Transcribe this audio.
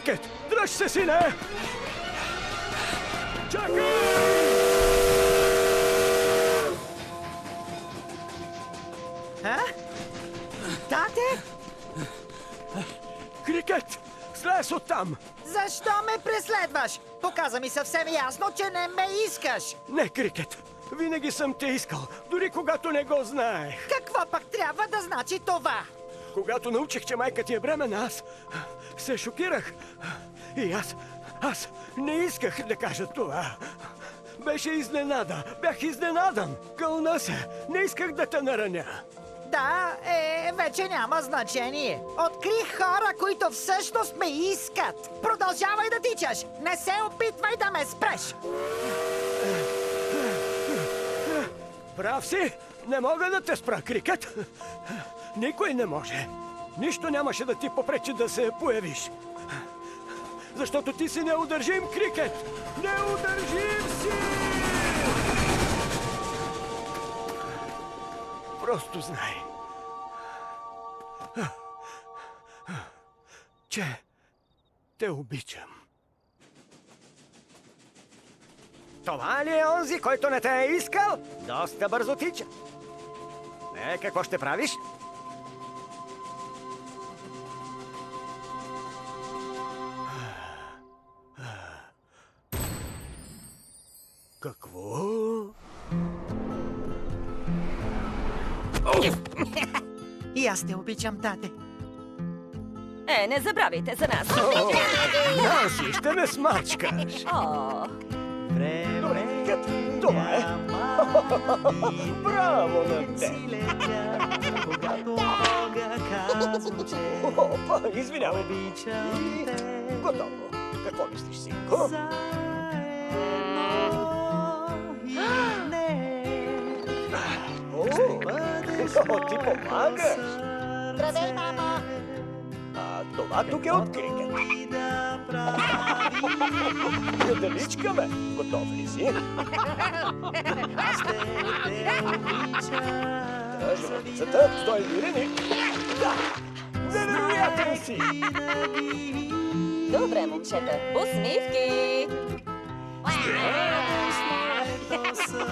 Крикет, дръж се, сине! Чакай! А? Тате? Крикет, слез оттам! Защо ме преследваш? Показа ми съвсем ясно, че не ме искаш. Не, Крикет, винаги съм те искал, дори когато не го знаех. Какво пък трябва да значи това? Когато научих, че майка ти е бременна, аз се шокирах. И аз не исках да кажа това. Беше изненада, бях изненадан. Кълна се, не исках да те нараня. Да, вече няма значение. Открих хора, които всъщност ме искат. Продължавай да тичаш. Не се опитвай да ме спреш. Прав си, не мога да те спра, Крикет. Никой не може. Нищо нямаше да ти попречи да се появиш. Защото ти си неудържим, Крикет! Неудържим си! Просто знай, че те обичам. Това ли е онзи, който не те е искал? Доста бързо тича. Какво ще правиш? Какво? И аз те обичам, тате. Не забравяйте за нас. Наси, ще ме смачкаш. Добре, Крикет, това е. Браво на те! Опа, извинявай. И готово. Какво мислиш, синко? О, ти помагаш. Здравей, мама! Това тук е от Крикет. Ядаличка, бе. Готов ли си? Държи лъвицата, стой мирени. Да! Невероятен си! Добре, момчета. Усмивки! Моето сърце